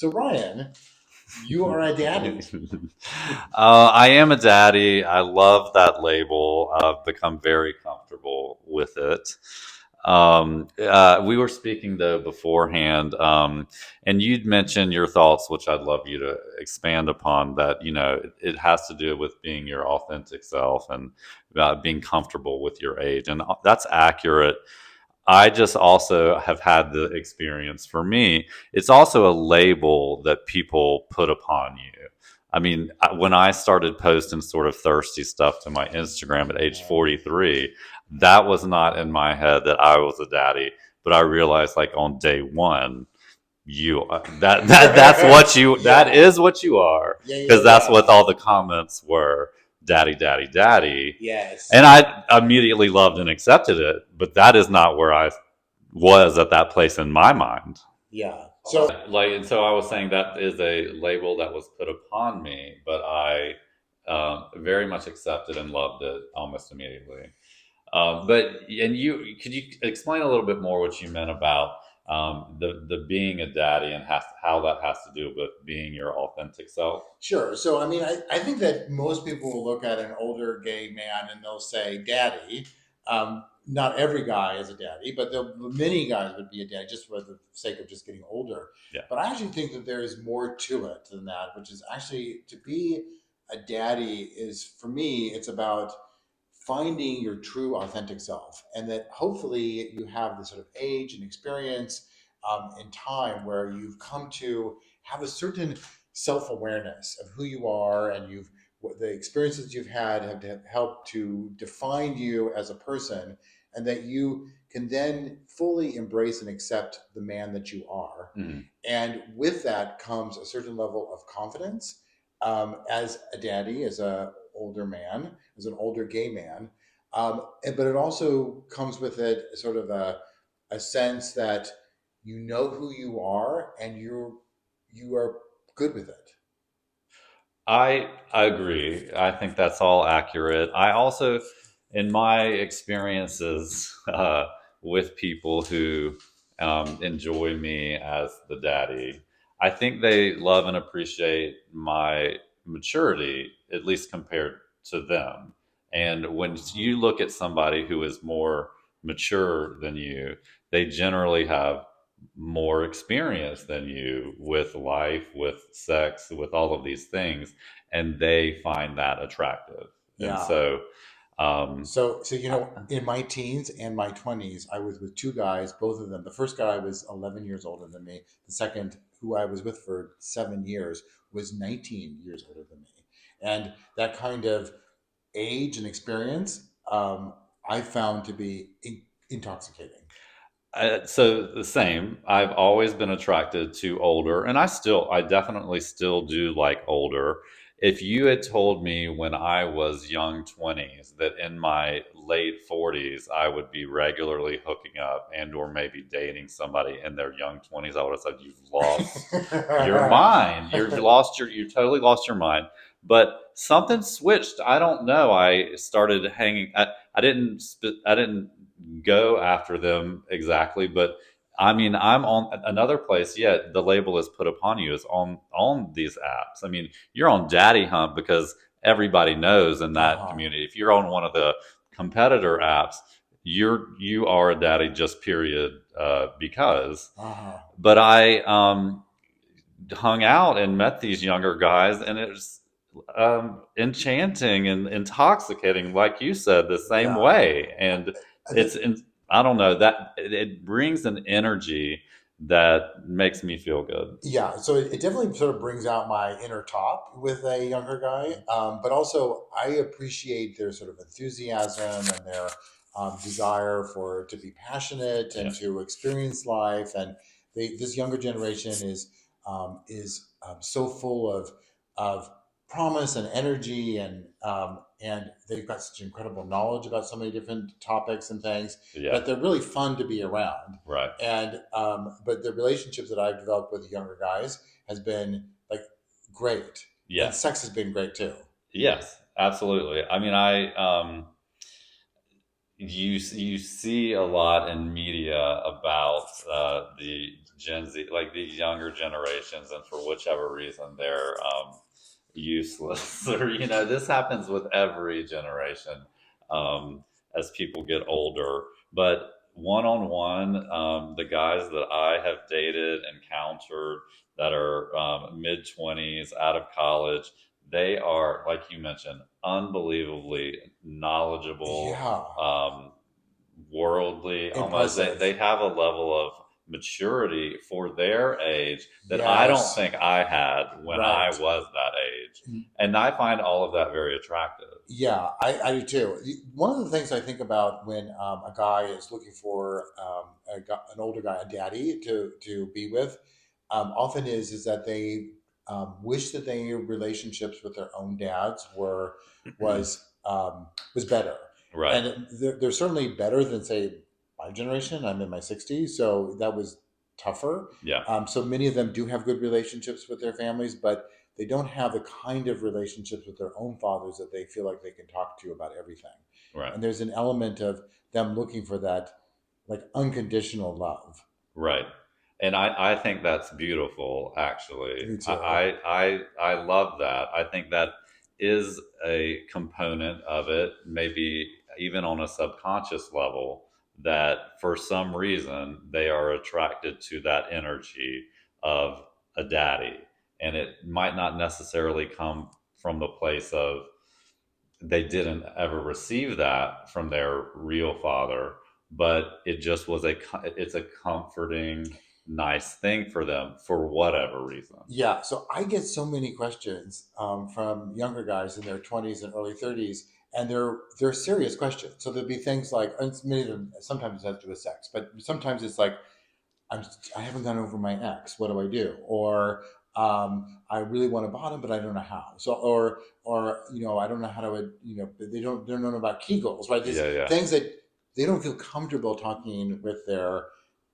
So Ryan, you are a daddy. I am a daddy. I love that label. I've become very comfortable with it. We were speaking though beforehand, and you'd mentioned your thoughts, which I'd love you to expand upon. That it has to do with being your authentic self and about being comfortable with your age, and that's accurate. I just also have had the experience. For me, it's also a label that people put upon you. I mean, when I started posting sort of thirsty stuff to my Instagram at age 43, that was not in my head that I was a daddy. But I realized, like on day one, you that's what you that Yeah, is what you are, yeah, yeah, because that's yeah. what all the comments were: daddy, daddy, daddy. Yes. And I immediately loved and accepted it, but that is not where I was at that place in my mind. Yeah. So Like, and so I was saying that is a label that was put upon me, but I very much accepted and loved it almost immediately. But and you could you explain a little bit more what you meant about the being a daddy and how that has to do with being your authentic self? sure. So I mean, I think that most people will look at an older gay man and they'll say daddy. Not every guy is a daddy, but many guys would be a daddy just for the sake of just getting older. Yeah. But I actually think that there is more to it than that, which is actually to be a daddy is for me, it's about finding your true authentic self, and that hopefully you have the sort of age and experience and time where you've come to have a certain self-awareness of who you are, and you've the experiences you've had have helped to define you as a person, and that you can then fully embrace and accept the man that you are. Mhm. And with that comes a certain level of confidence, as a daddy, as a older man, as an older gay man. But it also comes with it sort of a sense that you know who you are and you are good with it. I agree. I think that's all accurate. I also, in my experiences with people who enjoy me as the daddy, I think they love and appreciate my maturity, at least compared to them. And when you look at somebody who is more mature than you, they generally have more experience than you with life, with sex, with all of these things, and they find that attractive. And Yeah. um, So in my teens and my 20s, I was with two guys, both of them. The first guy was 11 years older than me. The second, who I was with for 7 years, was 19 years older than me. And that kind of age and experience, I found to be intoxicating. so the same. I've always been attracted to older, and I definitely still do like older. If you had told me when I was young 20s that in my late 40s I would be regularly hooking up and or maybe dating somebody in their young 20s, I would have said you've lost your mind. You totally lost your mind. But something switched. I don't know. I started hanging. I didn't go after them exactly, but I mean, I'm on another place yet. The label is put upon you is on these apps. I mean, you're on Daddyhunt because everybody knows in that Uh-huh. community. If you're on one of the competitor apps, you are a daddy just period because. Uh-huh. But I hung out and met these younger guys, and it was enchanting and intoxicating, like you said, the same Yeah. way. And I think it's, I don't know, that it brings an energy that makes me feel good. yeah, so it definitely sort of brings out my inner top with a younger guy, but also I appreciate their sort of enthusiasm and their desire for to be passionate Yeah. and to experience life. And this younger generation is so full of promise and energy, and they've got such incredible knowledge about so many different topics and things Yeah. that they're really fun to be around. Right. And but the relationships that I've developed with the younger guys has been like great, and Yes. sex has been great too. Yes. Absolutely. I mean, I you see a lot in media about the Gen Z, like the younger generations, and for whichever reason they're useless. Or this happens with every generation as people get older. But one on one, the guys that I have dated, encountered that are mid 20s, out of college, they are, like you mentioned, unbelievably knowledgeable, Yeah, worldly. Almost, they impressive. have a level of maturity for their age that I don't Yes, think I had when I right. was that age. And I find all of that very attractive. Yeah, I do too. One of the things I think about when a guy is looking for an older guy, a daddy to be with, often is that they wish that their relationships with their own dads was better, Right. and they're certainly better than say my generation. I'm in my 60s, so that was tougher. Yeah. So many of them do have good relationships with their families, but they don't have the kind of relationships with their own fathers that they feel like they can talk to about everything. Right. And there's an element of them looking for that like unconditional love. Right. And I think that's beautiful, actually. Me too. I love that. I think that is a component of it, maybe even on a subconscious level, that for some reason they are attracted to that energy of a daddy. And it might not necessarily come from the place of they didn't ever receive that from their real father, but it just was it's a comforting, nice thing for them for whatever reason. Yeah, so I get so many questions from younger guys in their 20s and early 30s, and they're serious questions. So there'll be things like, and many of them sometimes it has to do with sex, but sometimes it's like, I'm I haven't gone over my ex. What do I do? Or I really want to bottom, but I don't know how. So or I don't know how to they don't know about Kegels, right? These Yeah, yeah, things that they don't feel comfortable talking with their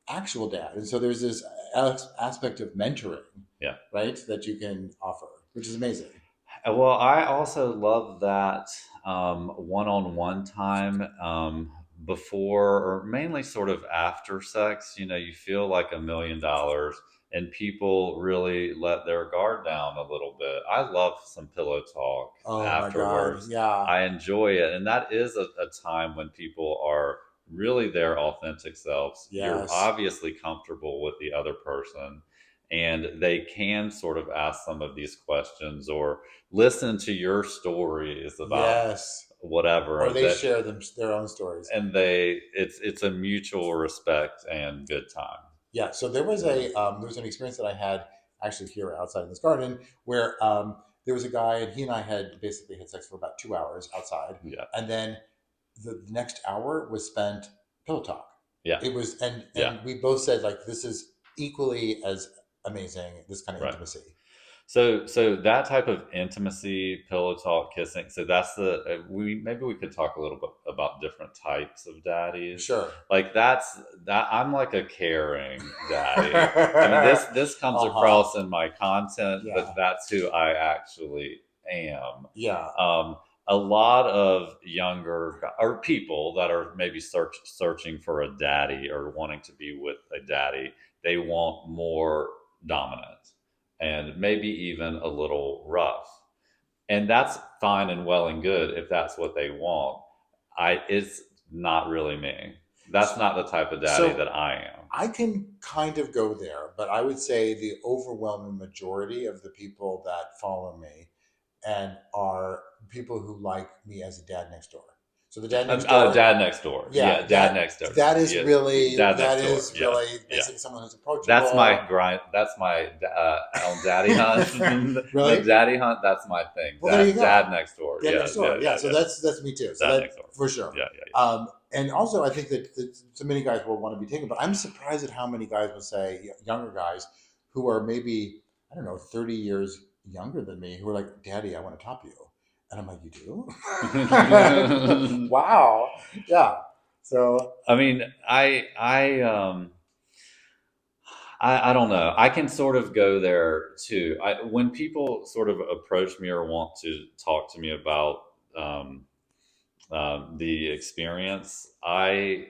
actual dad, and so there's this aspect of mentoring, yeah. right, that you can offer, which is amazing. Well, I also love that one-on-one time before or mainly sort of after sex. You feel like $1 million, and people really let their guard down a little bit. I love some pillow talk Oh my God, afterwards. yeah, I enjoy it, and that is a time when people are really their authentic selves. You're yes, obviously comfortable with the other person, and they can sort of ask some of these questions or listen to your stories about yes. Or whatever they that, share their own stories. and it's a mutual respect and good time. Yeah, so there was an experience that I had actually here outside in this garden where there was a guy and he and I had basically had sex for about 2 hours outside, Yeah, and then the next hour was spent pillow talk. yeah, It was yeah. and we both said like this is equally as amazing, this kind of Right. intimacy. So that type of intimacy, pillow talk, kissing. So that's the we maybe we could talk a little bit about different types of daddies. Sure. Like that I'm like a caring daddy. I mean, this comes Uh-huh. across in my content, but Yeah. that's who I actually am. Yeah. Um, a lot of younger or people that are maybe searching for a daddy or wanting to be with a daddy, they want more dominant and maybe even a little rough. And that's fine and well and good if that's what they want. It's not really me. That's not the type of daddy So that I am. I can kind of go there, but I would say the overwhelming majority of the people that follow me and are people who like me as a dad next door. So the dad next door, Dad next door. yeah, Yeah, dad next door. Yeah, dad that next door. is Yeah, really yeah. basically someone who's That's my approachable. grind. That's my on Daddyhunt. The Really? Daddyhunt. That's my thing. Well, there you go. Dad next door. Dad Yeah, next yeah, door. Yeah. yeah, So yeah. that's me too. So Dad that next door. for sure. Yeah, yeah, And also, I think that so many guys will want to be taken, but I'm surprised at how many guys will say, younger guys who are maybe, I don't know, 30 years younger than me, who are like, Daddy, I want to top you. And I'm like, you do? yeah. Wow. Yeah. So, I mean, I don't know. I can sort of go there too. When people sort of approach me or want to talk to me about um, the experience. I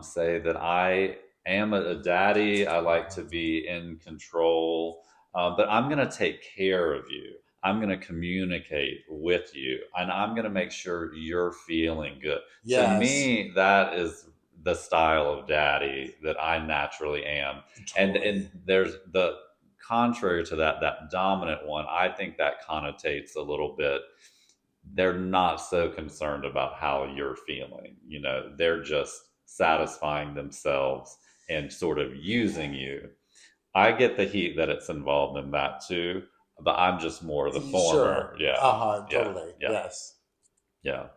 say that I am a daddy. I like to be in control, but I'm going to take care of you. I'm going to communicate with you, and I'm going to make sure you're feeling good. To Yes, me, that is the style of daddy that I naturally am. And totally. there's the contrary to that, that dominant one. I think that connotates a little bit, they're not so concerned about how you're feeling. They're just satisfying themselves and sort of using you. I get the heat that it's involved in that too, but I'm just more the former. Sure. Yeah, Uh-huh, yeah, totally. yeah, Yes. yeah.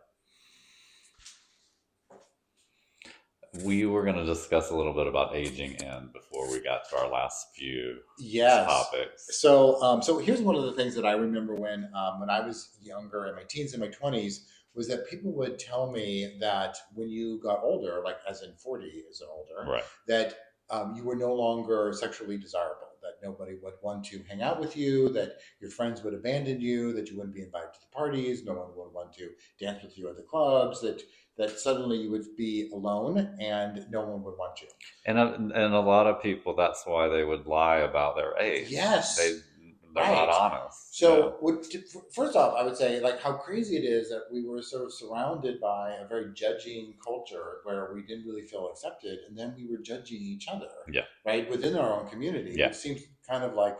We were going to discuss a little bit about aging in before we got to our last few Yes. topics. So here's one of the things that I remember when I was younger, in my teens and my 20s, was that people would tell me that when you got older, like as in 40 years and older, Right. that you were no longer sexually desirable, that nobody would want to hang out with you, that your friends would abandon you, that you wouldn't be invited to the parties, no one would want to dance with you at the clubs, that suddenly you would be alone and no one would want you. And a lot of people, that's why they would lie about their age. Yes, They're not right. honest. Yeah. So, first off, I would say like how crazy it is that we were sort of surrounded by a very judging culture where we didn't really feel accepted, and then we were judging each other, Yeah. right, within our own community, Yeah. which seems kind of like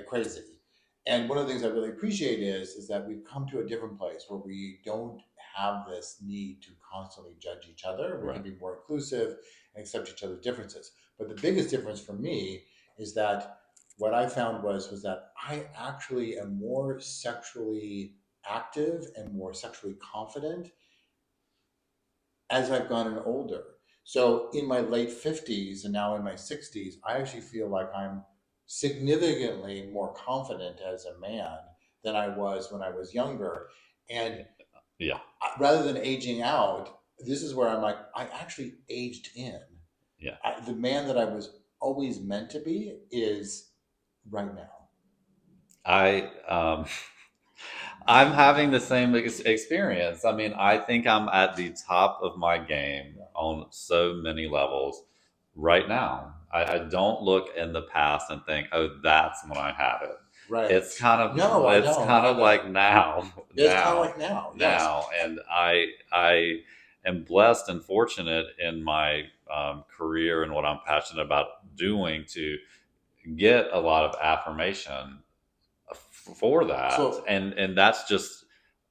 crazy. And one of the things I really appreciate is that we've come to a different place where we don't have this need to constantly judge each other. We can Right. be more inclusive and accept each other's differences. But the biggest difference for me is that what I found was that I actually am more sexually active and more sexually confident as I've gotten older. So in my late 50s and now in my 60s, I actually feel like I'm significantly more confident as a man than I was when I was younger. And Yeah. rather than aging out, this is where I'm like, I actually aged in. Yeah. The man that I was always meant to be is right now. I I'm having the same experience. I mean, I think I'm at the top of my game Yeah. on so many levels right now. I don't look in the past and think, "Oh, that's when I had it." Right. No, I It's don't kind of like either. now, It's kind of like now. Yes. now, and I am blessed and fortunate in my career and what I'm passionate about doing to get a lot of affirmation for that, So, and that's just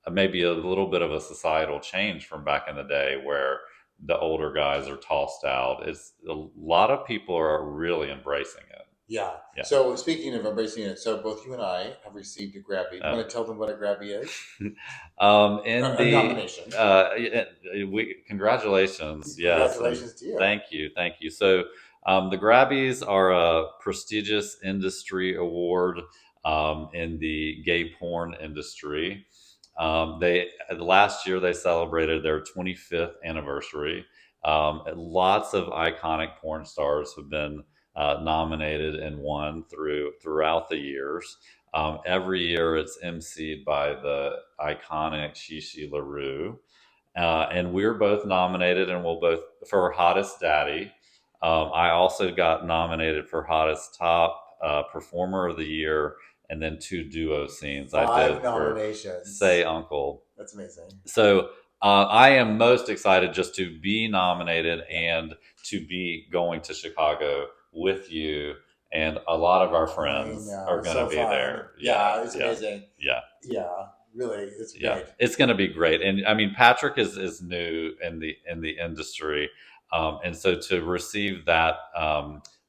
maybe a little bit of a societal change from back in the day where the older guys are tossed out. It's a lot of people are really embracing it. yeah. Yeah. So, speaking of embracing it, so both you and I have received a Grabby. Do you uh, want to tell them what a Grabby is? in A the nomination. we congratulations, yes, and Congratulations to you. thank you. So the Grabbies are a prestigious industry award in the gay porn industry. They last year they celebrated their 25th anniversary. Lots of iconic porn stars have been nominated and won throughout the years. Every year it's emceed by the iconic Shishi LaRue. And we're both nominated, and we'll both for hottest daddy. I also got nominated for hottest top performer of the year, and then two duo scenes I Five did for Say nominations. Uncle. That's amazing. So I am most excited just to be nominated Yeah. and to be going to Chicago with you, and a lot of our I friends know. are It's going to so be fun. there. Yeah, Yeah, it's yeah, amazing. yeah. Yeah, really, it's Yeah, great. it's going to be great. And I mean, Patrick is new in the industry, and so to receive that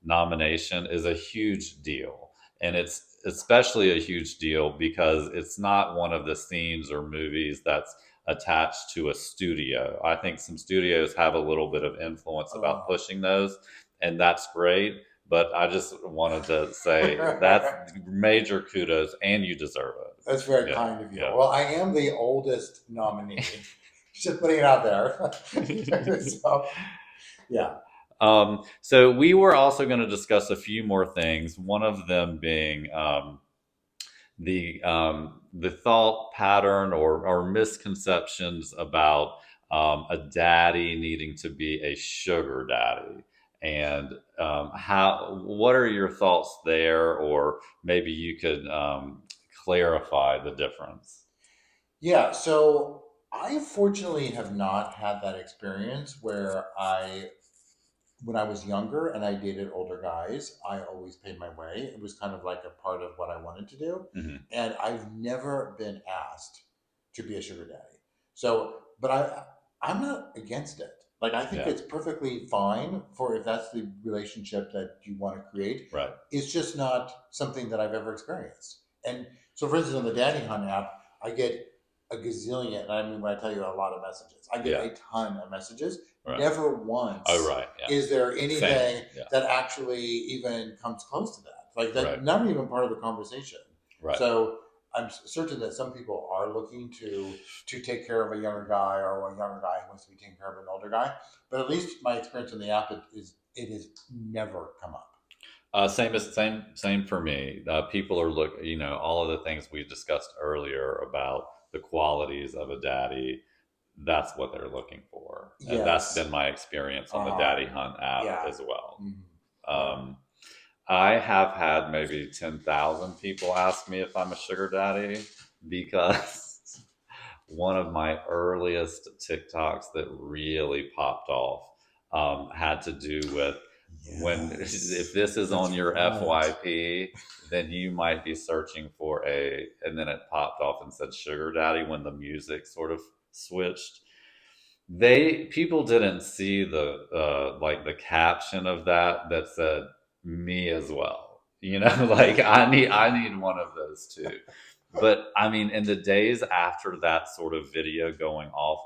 nomination is a huge deal, and it's especially a huge deal because it's not one of the scenes or movies that's attached to a studio. I think some studios have a little bit of influence about Oh. pushing those, and that's great. But I just wanted to say that's major kudos, and you deserve That's it. very Yeah, kind of you. yeah. Well, I am the oldest nominee. Just putting it out there. So, yeah. So we were also going to discuss a few more things. One of them being the thought pattern or misconceptions about a daddy needing to be a sugar daddy, and how what are your thoughts there, or maybe you could clarify the difference. Yeah, so I fortunately have not had that experience where when I was younger and I dated older guys, I always paid my way. It was kind of like a part of what I wanted to do. Hmm. And I've never been asked to be a sugar daddy. So, but I'm not against it. Like I think Yeah. it's perfectly fine for if that's the relationship that you want to create. Right. It's just not something that I've ever experienced. And so for instance on the Daddyhunt app, I get a gazillion, and I mean when I tell you a lot of messages, I get Yeah. a ton of messages. Right. Never Oh, once right. Yeah. is there Same. anything Yeah. that actually even comes close to that? Like that, Right. not even part of the conversation. Right. So I'm certain that some people are looking to take care of a younger guy or a younger guy who wants to be taking care of an older guy. But at least my experience in the app it has never come up. Same for me. People are all of the things we discussed earlier about the qualities of a daddy. That's what they're looking for, and that's Yes. been my experience on the Uh huh. Daddy Hunt app Yeah. as well. Mm-hmm. Yeah. Um, I have had maybe 10,000 people ask me if I'm a sugar daddy because one of my earliest TikToks that really popped off had to do with when if Yes. this is That's on your right. FYP, then you might be searching for and then it popped off and said sugar daddy when the music sort of switched. They people didn't see the like the caption of that said me as well. Like I need one of those too. But I mean, in the days after that sort of video going off,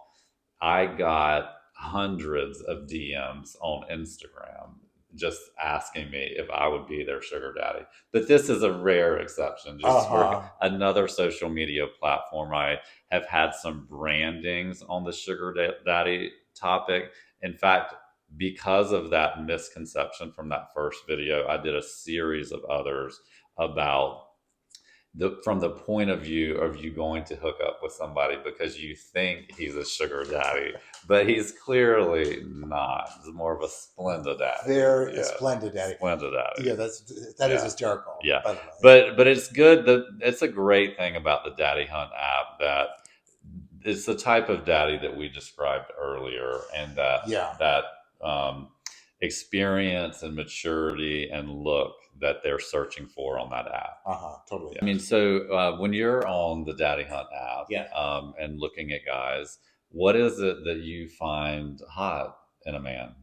I got hundreds of DMs on Instagram just asking me if I would be their sugar daddy. But this is a rare exception. Uh Just for huh. another social media platform, I have had some brandings on the daddy topic. In fact, because of that misconception from that first video, I did a series of others about from the point of view of you going to hook up with somebody because you think he's a sugar daddy, but he's clearly not. He's more of a splendid daddy. They're a Yeah, splendid daddy. splendid daddy. Yeah, that is Yeah, hysterical. yeah. By the way. But it's good that it's a great thing about the Daddy Hunt app that it's the type of daddy that we described earlier, and Yeah. that um, experience and maturity and look that they're searching for on that app. Uh huh. Totally. I mean, so when you're on the Daddy Hunt app Yeah. and looking at guys, what is it that you find hot in a man?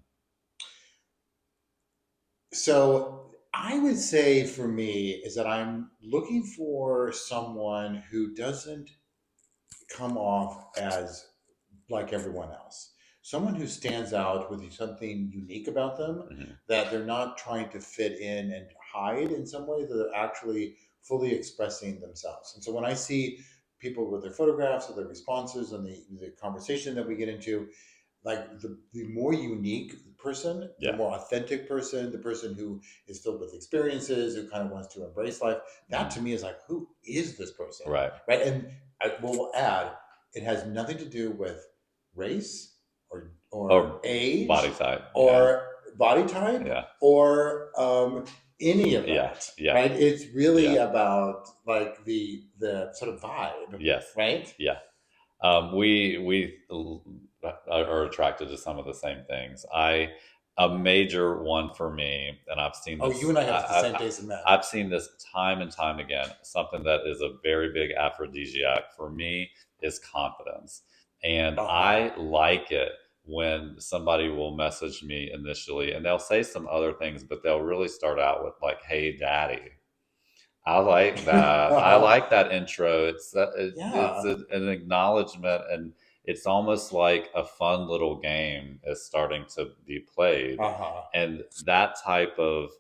So I would say for me is that I'm looking for someone who doesn't come off as like everyone else. Someone who stands out with something unique about them, Hmm. that they're not trying to fit in and hide in some way, that they're actually fully expressing themselves. And so when I see people with their photographs or their responses and the conversation that we get into, like the more unique the person, the Yeah. more authentic person, the person who is filled with experiences, who kind of wants to embrace life, that Hmm. to me is like, who is this person? Right. Right. And I will add, it has nothing to do with race or Or body age type. Yeah. or body type Yeah. or any of Yeah. that. Yeah. Right. It's really Yeah. about like the sort of vibe. Yes. Right. Yeah. We are attracted to some of the same things. A major one for me, and I've seen Oh, you this. and I have the same taste in men. I've seen this time and time again. Something that is a very big aphrodisiac for me is confidence, and Uh-huh. I like it when somebody will message me initially, and they'll say some other things, but they'll really start out with like, "Hey, daddy." I like that. I like that intro. It's Yeah. an acknowledgement, and it's almost like a fun little game is starting to be played. Uh-huh. And that type of,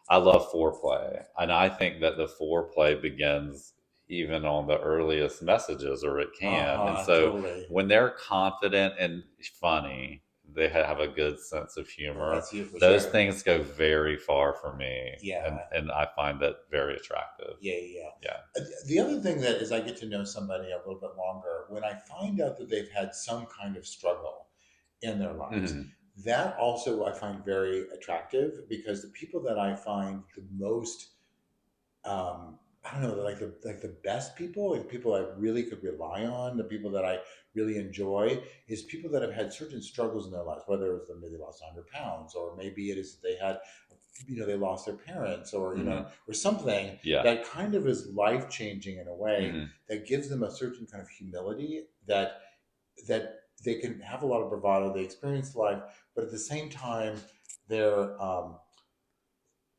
I love foreplay, and I think that the foreplay begins even on the earliest messages, or it can. And Uh-huh. so Totally. when they're confident and funny, they have a good sense of Well, humor. that's you for Those sure. things go very far for me, Yeah. and I find that very attractive. Yeah, yeah. Yeah. The other thing that is I get to know somebody a little bit longer when I find out that they've had some kind of struggle in their lives. Hmm. That also I find very attractive because the people that I find the most, I don't know, like the best people, like people I really could rely on, the people that I really enjoy, is people that have had certain struggles in their lives, whether it's that maybe they lost 100 pounds, or maybe it is that they had, they lost their parents, or Hmm. or something Yeah. that kind of is life changing in a way Hmm. that gives them a certain kind of humility that they can have a lot of bravado. They experience life, but at the same time, they're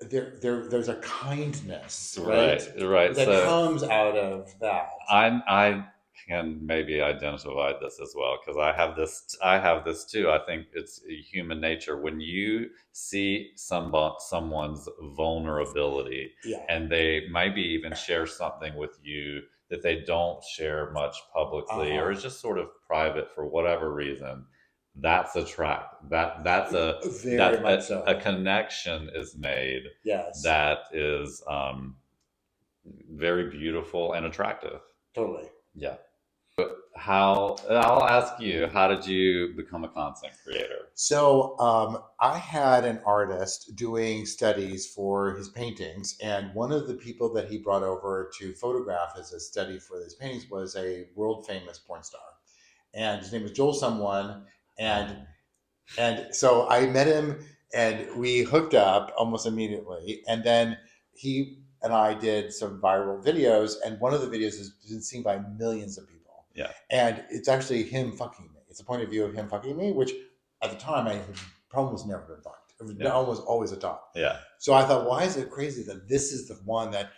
there's a kindness, right, Right. Right. that So comes out of that. I can maybe identify this as well because I have this too. I think it's human nature when you see someone's vulnerability Yeah. and they maybe even share something with you that they don't share much Uh publicly or huh. is just sort of private for whatever reason. That's that's Very much a so. connection is made Yes. that is very beautiful and attractive. Totally. Yeah. How I'll ask you, how did you become a content creator? So I had an artist doing studies for his paintings, and one of the people that he brought over to photograph as a study for his paintings was a world famous porn star, and his name was Joel someone, and Um, so I met him and we hooked up almost immediately. And then he and I did some viral videos, and one of the videos has been seen by millions of people. yeah, And it's actually him fucking me. It's a point of view of him fucking me, which at the time I had almost never been fucked. It was yeah, almost always a top. yeah, So I thought, why is it crazy that this is the one that,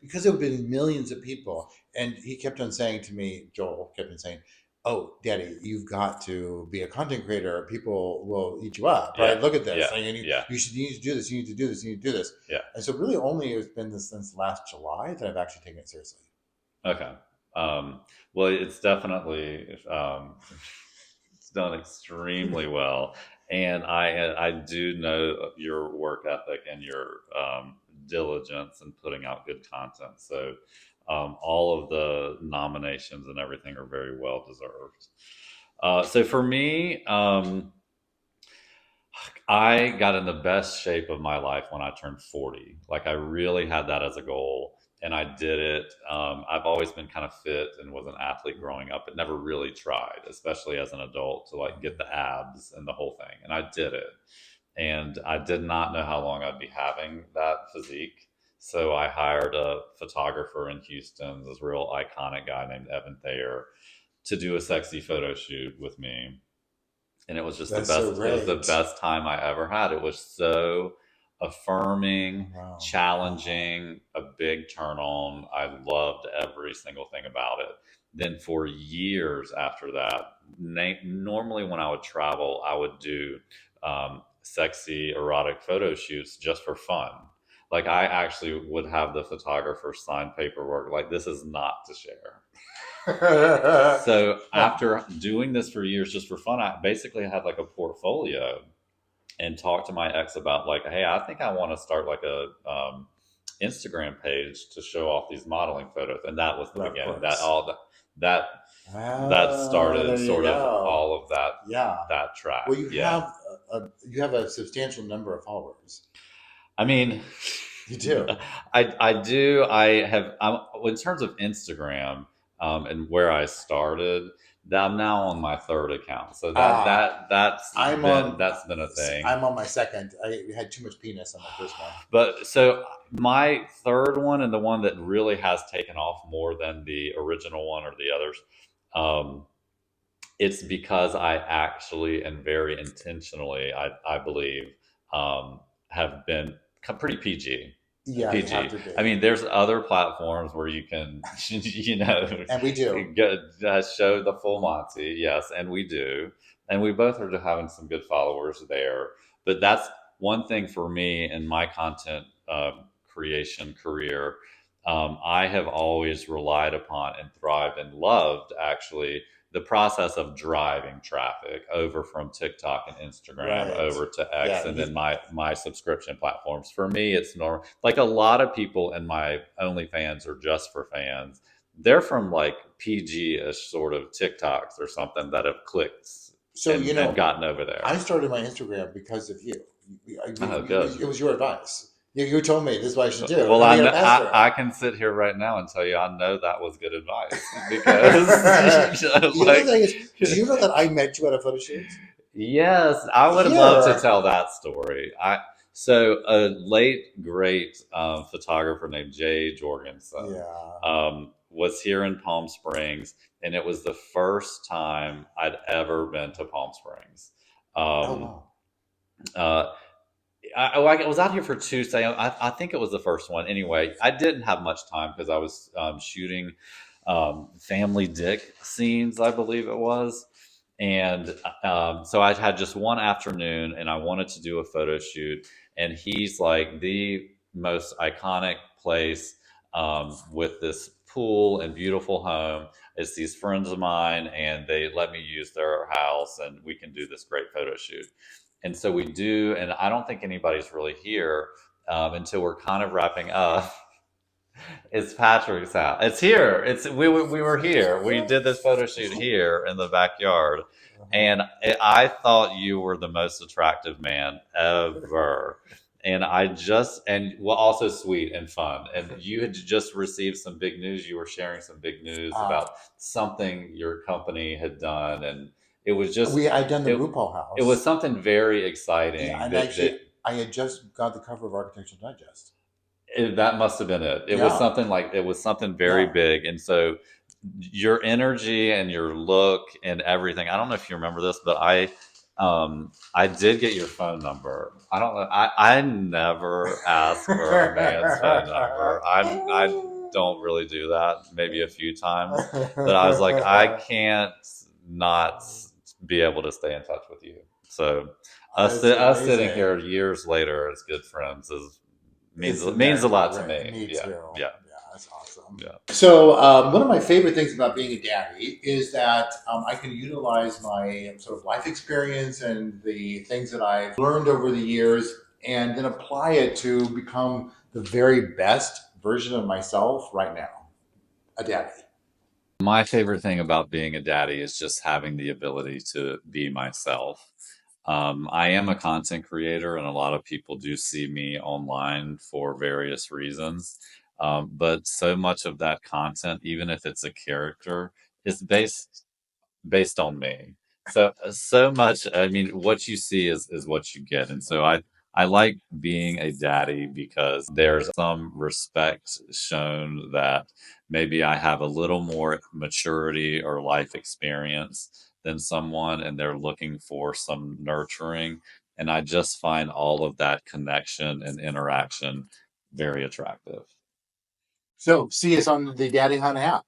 because it would have been millions of people. And he kept on saying to me, Joel kept on saying, oh, Daddy, you've got to be a content creator. People will eat you up, yeah, right? Look at this. yeah, Like, and yeah, you need to do this. You need to do this. You need to do this. yeah. And so, really, only it's been this since last July that I've actually taken it seriously. Okay. Well, it's definitely it's done extremely well, and I do know your work ethic and your diligence in putting out good content. So all of the nominations and everything are very well deserved. So for me, I got in the best shape of my life when I turned 40. Like I really had that as a goal and I did it. I've always been kind of fit and was an athlete growing up, but never really tried, especially as an adult, to like get the abs and the whole thing. And I did it. And I did not know how long I'd be having that physique. So I hired a photographer in Houston, this real iconic guy named Evan Thayer, to do a sexy photo shoot with me, and it was just the That's so best. It was the great. best time I ever had. It was so affirming, Wow. challenging, a big turn on. I loved every single thing about it. Then for years after that, normally when I would travel, I would do sexy erotic photo shoots just for fun. Like I actually would have the photographer sign paperwork like this is not to share. So after doing this for years just for fun, I basically had like a portfolio and talked to my ex about like, hey, I think I want to start like a Instagram page to show off these modeling photos, and that was the Of beginning. course. That that Ah, there started you sort of go. all of Yeah. that track. Well, Yeah, you have a substantial number of followers. I mean, You do. I do. I have in terms of Instagram and where I started. I'm now on my third account, so Ah, I'm on. that's been a thing. I'm on my second. I had too much penis on my first one. But so my third one and the one that really has taken off more than the original one or the others, um, it's because I actually and very intentionally, I believe, have been pretty PG. Yeah, you have PG. to be, I mean, there's other platforms where you can, you know, and we do. show the full Monty. Yes, and we do, and we both are having some good followers there. But that's one thing for me in my content creation career. I have always relied upon and thrived and loved actually the process of driving traffic over from TikTok and Instagram Right. over to X, Yeah. and then my subscription platforms. For me, it's normal. Like a lot of people in my OnlyFans or Just for Fans, they're from like PG-ish sort of TikToks or something that have clicked So, and gotten over there. I started my Instagram because of you. Oh, good. It was your advice. You told me this is what I should do. Well, Let me I, get a know, password. I can sit here right now and tell you I know that was good advice because The other thing is, do you know that I met you at a photo shoot? yes, I would love to Here. tell that story. So a late great photographer named Jay Jorgensen Yeah. was here in Palm Springs, and it was the first time I'd ever been to Palm Springs. Oh, Um, wow. uh, I was out here for Tuesday. I think it was the first one. Anyway, I didn't have much time because I was shooting family dick scenes, I believe it was. And so I had just one afternoon and I wanted to do a photo shoot. And he's like the most iconic place with this pool and beautiful home. It's these friends of mine and they let me use their house and we can do this great photo shoot. And so we do, and I don't think anybody's really here until we're kind of wrapping up. It's Patrick's house. It's here. We were here. We did this photo shoot here in the backyard, Uh-huh. and I thought you were the most attractive man ever. And I just and well, also sweet and fun. And you had just received some big news. You were sharing some big news Uh, about something your company had done, and it was just I'd done the it. RuPaul It was house. something very Yeah, exciting and that actually, I had just got the cover of Architectural Digest. that must have been it. It was Yeah. something like it was something very Yeah. big, and so your energy and your look and everything. I don't know if you remember this, but I did get your phone number. I don't know. I never ask for a man's phone number. I don't really do that. Maybe a few times, but I was like, I can't not be able to stay in touch with you. So It's us sitting amazing. here years later as good friends is It's means a lot to great. me. Me Yeah, too. yeah, Yeah, that's awesome. yeah. So, one of my favorite things about being a daddy is that I can utilize my sort of life experience and the things that I've learned over the years and then apply it to become the very best version of myself right now, a daddy. My favorite thing about being a daddy is just having the ability to be myself. I am a content creator, and a lot of people do see me online for various reasons. But so much of that content, even if it's a character, is based on me. So much. I mean, what you see is what you get, and so I like being a daddy because there's some respect shown that maybe I have a little more maturity or life experience than someone, and they're looking for some nurturing, and I just find all of that connection and interaction very attractive. So, see us on the Daddyhunt app.